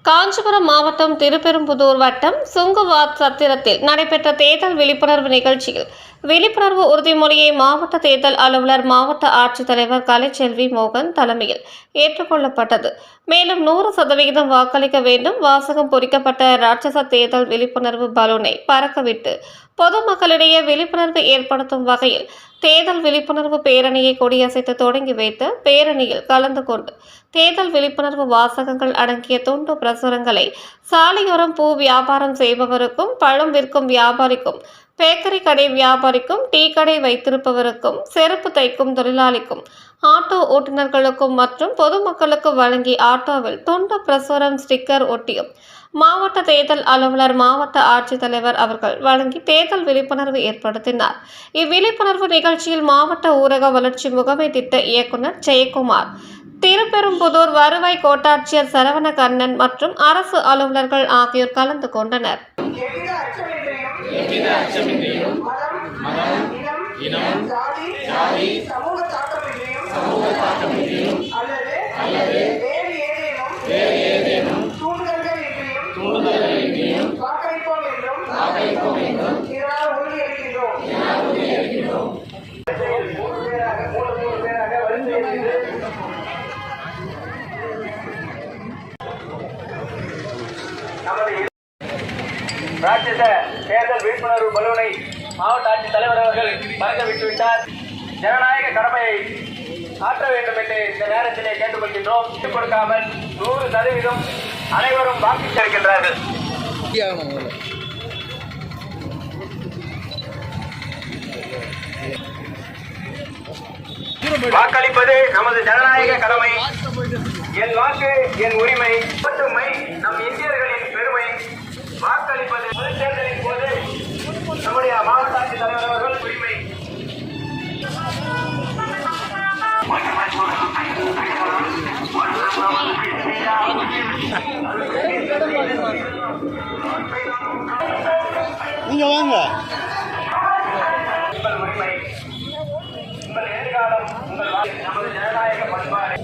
காஞ்சிபுரம் மாவட்டம் திருப்பெரும்புதூர் வட்டம் சுங்குவாத் சத்திரத்தில் நடைபெற்ற தேர்தல் விழிப்புணர்வு நிகழ்ச்சியில் விழிப்புணர்வு உறுதிமொழியை மாவட்ட தேர்தல் அலுவலர் மாவட்ட ஆட்சித்தலைவர் கலைச்செல்வி மோகன் தலைமையில் ஏற்றுக்கொள்ளப்பட்டது. மேலும் 100% வாக்களிக்க வேண்டும் வாசகம் பொறிக்கப்பட்ட ராட்சச தேர்தல் விழிப்புணர்வு பலூனை பறக்கவிட்டு பொதுமக்களிடையே விழிப்புணர்வு ஏற்படுத்தும் வகையில் தேர்தல் விழிப்புணர்வு பேரணியை கொடியசைத்து தொடங்கி வைத்த பேரணியில் கலந்து கொண்டு தேர்தல் விழிப்புணர்வு வாசகங்கள் அடங்கிய துண்டு பிரசுரங்களை சாலையோரம் பூ வியாபாரம் செய்பவருக்கும், பழம் விற்கும் வியாபாரிக்கும், பேக்கரி கடை வியாபாரிக்கும், டீ கடை வைத்திருப்பவருக்கும், செருப்பு தைக்கும் தொழிலாளிக்கும், ஆட்டோ ஓட்டுநர்களுக்கும் மற்றும் பொதுமக்களுக்கு வழங்கி ஆட்டோவில் துண்டு பிரசுரம் ஸ்டிக்கர் ஒட்டியும் மாவட்ட தேர்தல் அலுவலர் மாவட்ட ஆட்சித்தலைவர் அவர்கள் வழங்கி தேர்தல் விழிப்புணர்வு ஏற்படுத்தினார். இவ்விழிப்புணர்வு நிகழ்ச்சியில் மாவட்ட ஊரக வளர்ச்சி முகமை திட்ட இயக்குநர் ஜெயக்குமார், திருப்பெரும்புதூர் வருவாய் கோட்டாட்சியர் சரவணகண்ணன் மற்றும் அரசு அலுவலர்கள் ஆகியோர் கலந்து கொண்டனர். ராட்சச தேர்தல் விழிப்புணர்வு பலூனை மாவட்ட ஆட்சித் தலைவர் அவர்கள் பறக்க விட்டுவிட்டார். ஜனநாயக கடமையை ஆற்ற வேண்டும் என்று இந்த நேரத்திலே கேட்டுக்கொள்கின்றோம். கொடுக்காமல் 100% அனைவரும் வாக்களித்திருக்கின்றார்கள். வாக்களிப்பது நமது ஜனநாயக கடமை. என் வாக்கு என் உரிமை, ஒற்றுமை நம் இந்தியர்களின் பெருமை. வாக்களிப்பது பொதுத் தேர்தலின் போது நம்முடைய மாவட்ட ஆட்சித் தலைவர் அவர்கள் உரிமை. நீங்க வாங்க. உங்கள் உரிமை, உங்கள் எதிர்காலம், உங்கள் நமது ஜனநாயக பண்பாடு